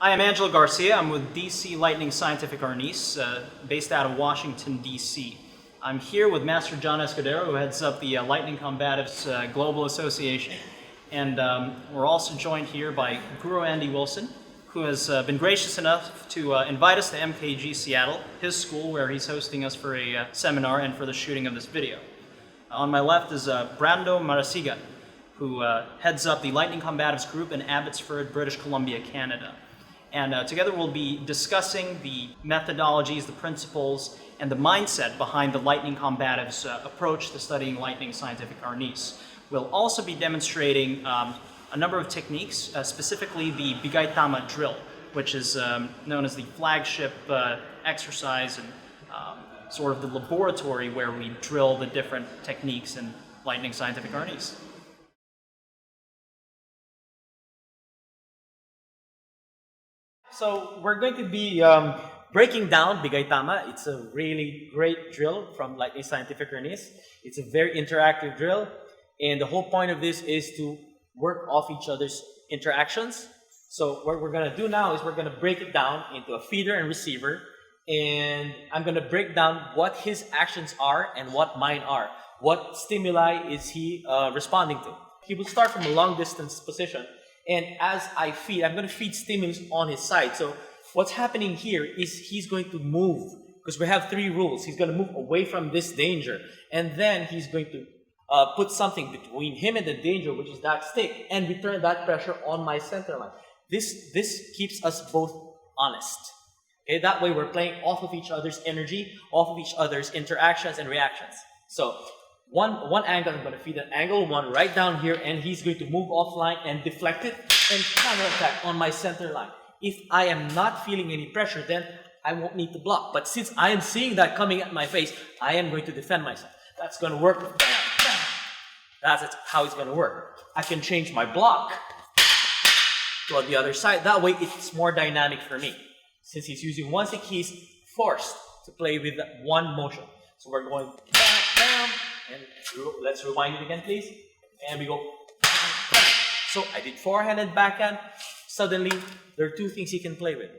I am Angelo Garcia. I'm with DC Lightning Scientific Arnis, based out of Washington, DC. I'm here with Master Jon Escudero, who heads up the Lightning Combatives Global Association. And we're also joined here by Guru Andy Wilson, who has been gracious enough to invite us to MKG Seattle, his school, where he's hosting us for a seminar and for the shooting of this video. On my left is Brando Marasigan, who heads up the Lightning Combatives group in Abbotsford, British Columbia, Canada. And together we'll be discussing the methodologies, the principles, and the mindset behind the Lightning Combatives approach to studying Lightning Scientific Arnis. We'll also be demonstrating a number of techniques, specifically the Bigay Tama drill, which is known as the flagship exercise and sort of the laboratory where we drill the different techniques in Lightning Scientific Arnis. So we're going to be breaking down Bigay Tama. It's a really great drill from Lightning Scientific Arnis. It's a very interactive drill, and the whole point of this is to work off each other's interactions. So what we're going to do now is we're going to break it down into a feeder and receiver, and I'm going to break down what his actions are and what mine are. What stimuli is he responding to? He will start from a long distance position, and as I feed, I'm going to feed stimulus on his side. So what's happening here is he's going to move, because we have three rules. He's going to move away from this danger, and then he's going to put something between him and the danger, which is that stick, and return that pressure on my center line. This keeps us both honest. Okay, that way we're playing off of each other's energy, off of each other's interactions and reactions. So one angle, I'm going to feed an angle one right down here, and he's going to move offline and deflect it and counterattack on my center line. If I am not feeling any pressure, then I won't need to block. But since I am seeing that coming at my face, I am going to defend myself. That's going to work. Bam, bam. That's how it's going to work. I can change my block to the other side. That way it's more dynamic for me. Since he's using one stick, he's forced to play with one motion. So we're going bam, bam, and let's rewind it again, please. And we go bam, bam. So I did forehand and backhand. Suddenly, there are two things he can play with.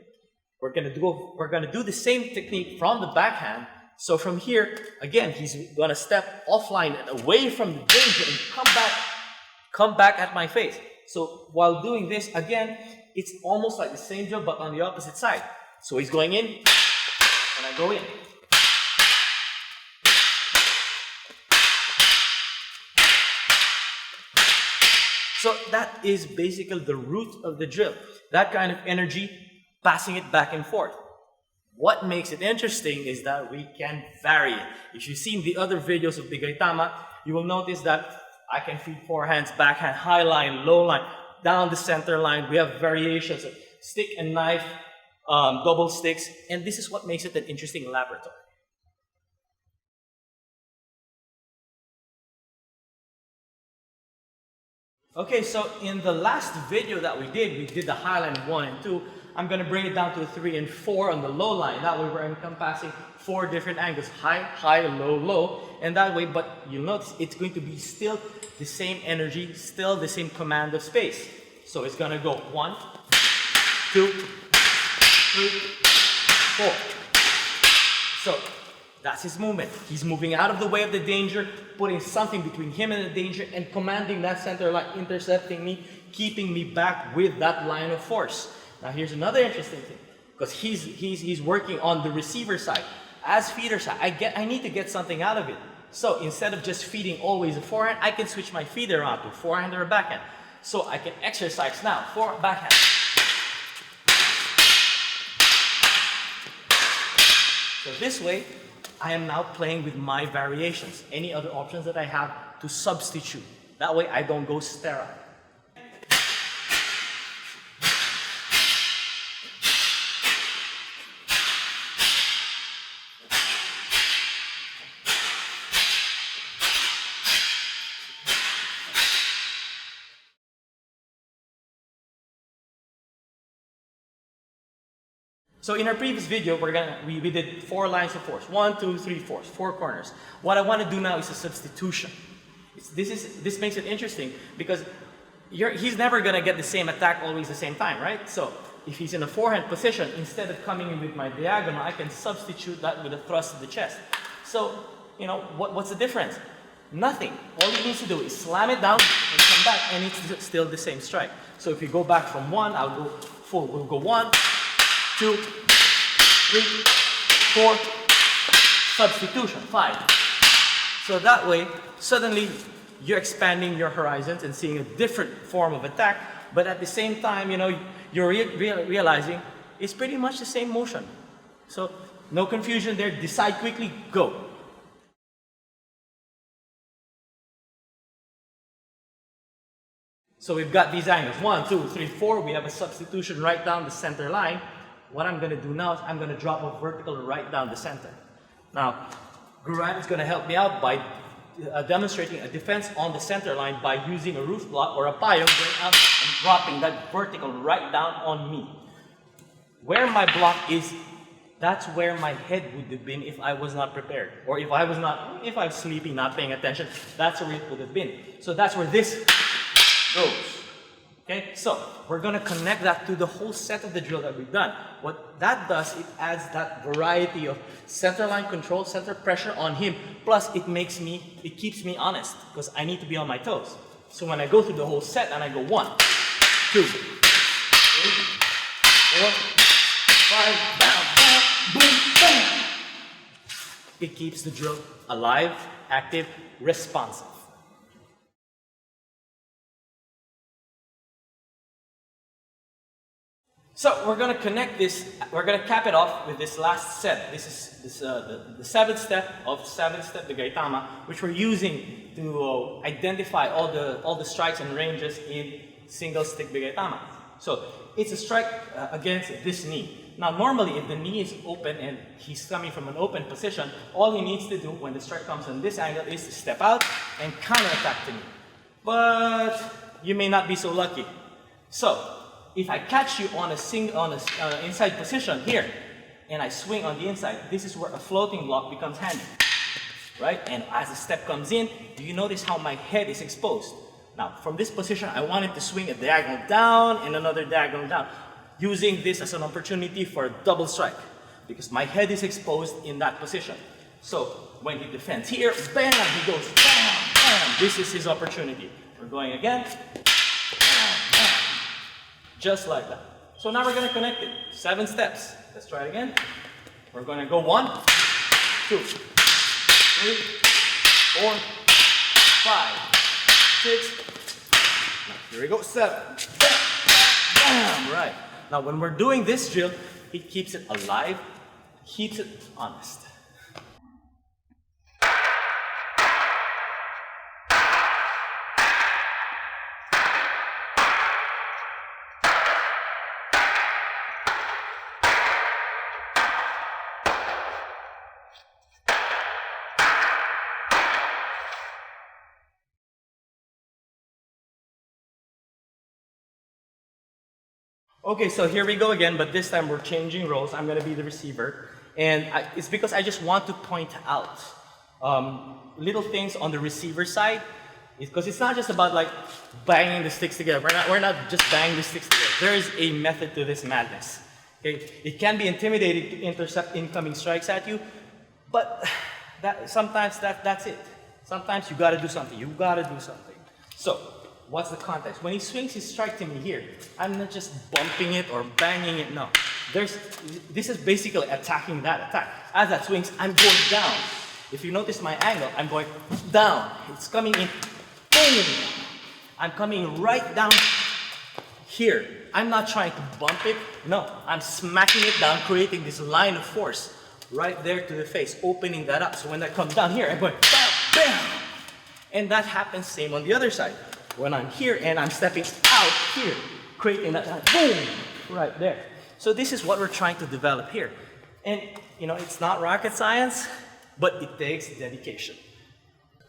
We're gonna do the same technique from the backhand. So from here, again, he's gonna step offline and away from the danger and come back at my face. So while doing this, again, it's almost like the same drill, but on the opposite side. So he's going in, and I go in. So that is basically the root of the drill. That kind of energy, passing it back and forth. What makes it interesting is that we can vary it. If you've seen the other videos of Bigay Tama, you will notice that I can feed forehands, backhand, high line, low line, down the center line. We have variations of stick and knife, double sticks, and this is what makes it an interesting laboratory. Okay, so in the last video that we did the high line 1 and 2. I'm going to bring it down to a 3 and 4 on the low line. That way we're encompassing 4 different angles, high, high, low, low. And that way, but you'll notice it's going to be still the same energy, still the same command of space. So it's going to go 1, 2, 3, 4. So that's his movement. He's moving out of the way of the danger, putting something between him and the danger, and commanding that center line, intercepting me, keeping me back with that line of force. Now here's another interesting thing, because he's working on the receiver side. As feeder side, I need to get something out of it. So instead of just feeding always a forehand, I can switch my feed around to forehand or a backhand. So I can exercise now for backhand. So this way, I am now playing with my variations, any other options that I have to substitute. That way I don't go sterile. So in our previous video, we did 4 lines of force. 1, 2, 3, 4, 4 corners. What I want to do now is a substitution. This makes it interesting because he's never going to get the same attack always the same time, right? So if he's in a forehand position, instead of coming in with my diagonal, I can substitute that with a thrust of the chest. So, you know, what's the difference? Nothing. All he needs to do is slam it down and come back, and it's still the same strike. So if you go back from 1, I'll go full. We'll go 1, 2, 3, 4, substitution, 5. So that way, suddenly you're expanding your horizons and seeing a different form of attack, but at the same time, you know, you're realizing it's pretty much the same motion. So no confusion there. Decide quickly, go. So we've got these angles, 1, 2, 3, 4. We have a substitution right down the center line. What I'm going to do now is I'm going to drop a vertical right down the center. Now, Guran is going to help me out by demonstrating a defense on the center line by using a roof block or a payong going out and dropping that vertical right down on me. Where my block is, that's where my head would have been if I was not prepared. Or if I was sleeping, not paying attention, that's where it would have been. So that's where this goes. Okay, so we're going to connect that to the whole set of the drill that we've done. What that does, it adds that variety of center line control, center pressure on him, plus it keeps me honest because I need to be on my toes. So when I go through the whole set and I go 1, 2, 3, 4, 5, bam, bam, boom, bam. It keeps the drill alive, active, responsive. So we're going to connect this, we're going to cap it off with this last set. This is the 7th step of 7-step Bigay Tama, which we're using to identify all the strikes and ranges in single stick Bigay Tama. So it's a strike against this knee. Now normally if the knee is open and he's coming from an open position, all he needs to do when the strike comes on this angle is to step out and counterattack the knee. But you may not be so lucky. So if I catch you on a inside position here, and I swing on the inside, this is where a floating block becomes handy, right? And as the step comes in, do you notice how my head is exposed? Now, from this position, I wanted to swing a diagonal down and another diagonal down, using this as an opportunity for a double strike, because my head is exposed in that position. So when he defends here, bam, he goes bam, bam. This is his opportunity. We're going again. Just like that. So now we're going to connect it. 7 steps. Let's try it again. We're going to go 1, 2, 3, 4, 5, 6. Here we go. 7. Bam, bam. Right. Now when we're doing this drill, it keeps it alive, keeps it honest. Okay, so here we go again, but this time we're changing roles. I'm going to be the receiver. And it's because I just want to point out little things on the receiver side. Because it's not just about like banging the sticks together. We're not just banging the sticks together. There is a method to this madness. Okay? It can be intimidating to intercept incoming strikes at you, but sometimes that's it. Sometimes you got to do something. You got to do something. So what's the context? When he swings his strike to me here, I'm not just bumping it or banging it, no. This is basically attacking that attack. As that swings, I'm going down. If you notice my angle, I'm going down. It's coming in, boom! I'm coming right down here. I'm not trying to bump it, no. I'm smacking it down, creating this line of force right there to the face, opening that up. So when that comes down here, I'm going bam, bam! And that happens same on the other side. When I'm here and I'm stepping out here, creating that boom right there. So this is what we're trying to develop here. And you know, it's not rocket science, but it takes dedication.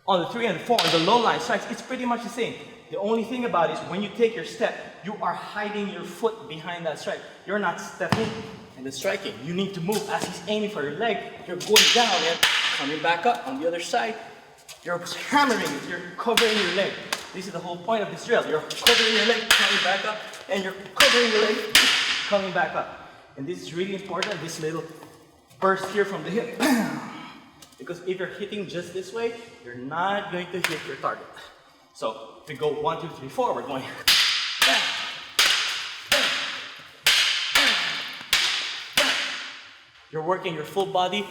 On the 3 and 4, on the low line strikes, it's pretty much the same. The only thing about it is when you take your step, you are hiding your foot behind that strike. You're not stepping and then striking. You need to move as he's aiming for your leg. You're going down and coming back up on the other side. You're hammering it, you're covering your leg. This is the whole point of this drill. You're covering your leg, coming back up, and you're covering your leg, coming back up. And this is really important, this little burst here from the hip. Because if you're hitting just this way, you're not going to hit your target. So if we go 1, 2, 3, 4, we're going bang, bang, bang, bang. You're working your full body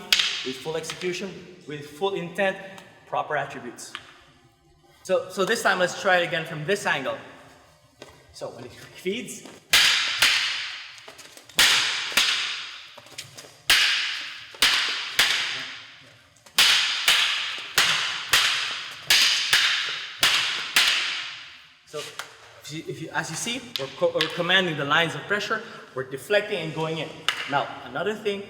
with full execution, with full intent, proper attributes. So this time let's try it again from this angle. So when it feeds, so as you see, we're commanding the lines of pressure, we're deflecting and going in. Now, another thing,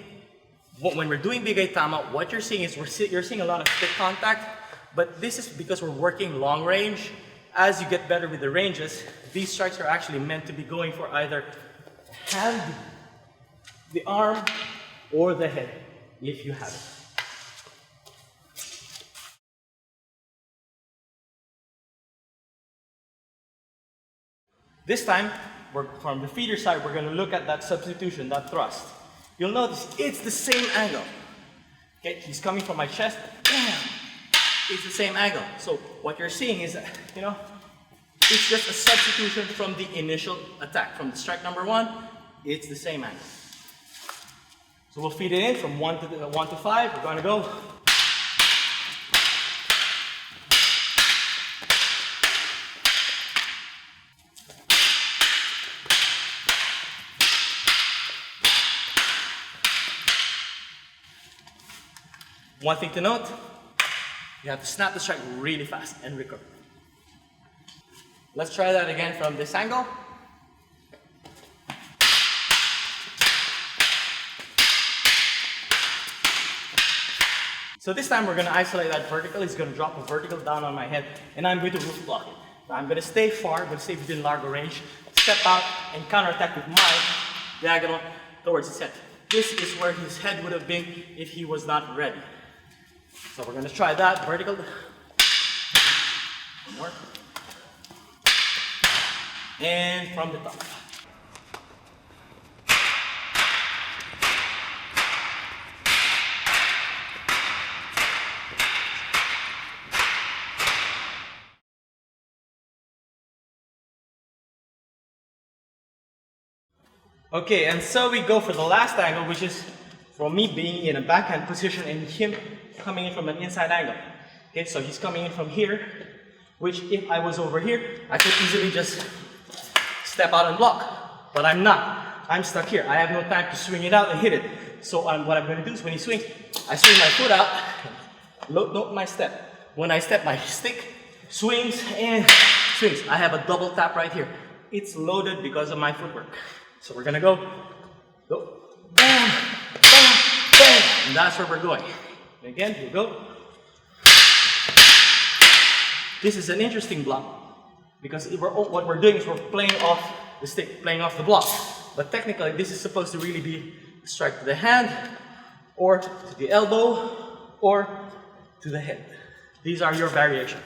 when we're doing Bigay Tama, what you're seeing is you're seeing a lot of stick contact, but this is because we're working long range. As you get better with the ranges, these strikes are actually meant to be going for either hand, the arm, or the head, if you have it. This time, from the feeder side, we're going to look at that substitution, that thrust. You'll notice it's the same angle. Okay, he's coming from my chest. Bam! It's the same angle. So what you're seeing is that, it's just a substitution from the initial attack. From the strike number 1, it's the same angle. So we'll feed it in from 1 to 5. We're going to go. One thing to note, you have to snap the strike really fast and recover. Let's try that again from this angle. So this time we're going to isolate that vertical. It's going to drop a vertical down on my head and I'm going to roof block it. Now I'm going to stay far, I'm going to stay within largo range, step out and counterattack with my diagonal towards his head. This is where his head would have been if he was not ready. So we're going to try that vertical. One more. And from the top. Okay, and so we go for the last angle, which is for me being in a backhand position and him coming in from an inside angle. Okay, so he's coming in from here, which if I was over here, I could easily just step out and block, but I'm not. I'm stuck here. I have no time to swing it out and hit it. So what I'm going to do is when he swings, I swing my foot out, note my step. When I step, my stick swings and swings. I have a double tap right here. It's loaded because of my footwork. So we're going to go, bam, bam, bam, and that's where we're going. And again, here we go. This is an interesting block because what we're doing is we're playing off the stick, playing off the block. But technically, this is supposed to really be a strike to the hand, or to the elbow, or to the head. These are your variations.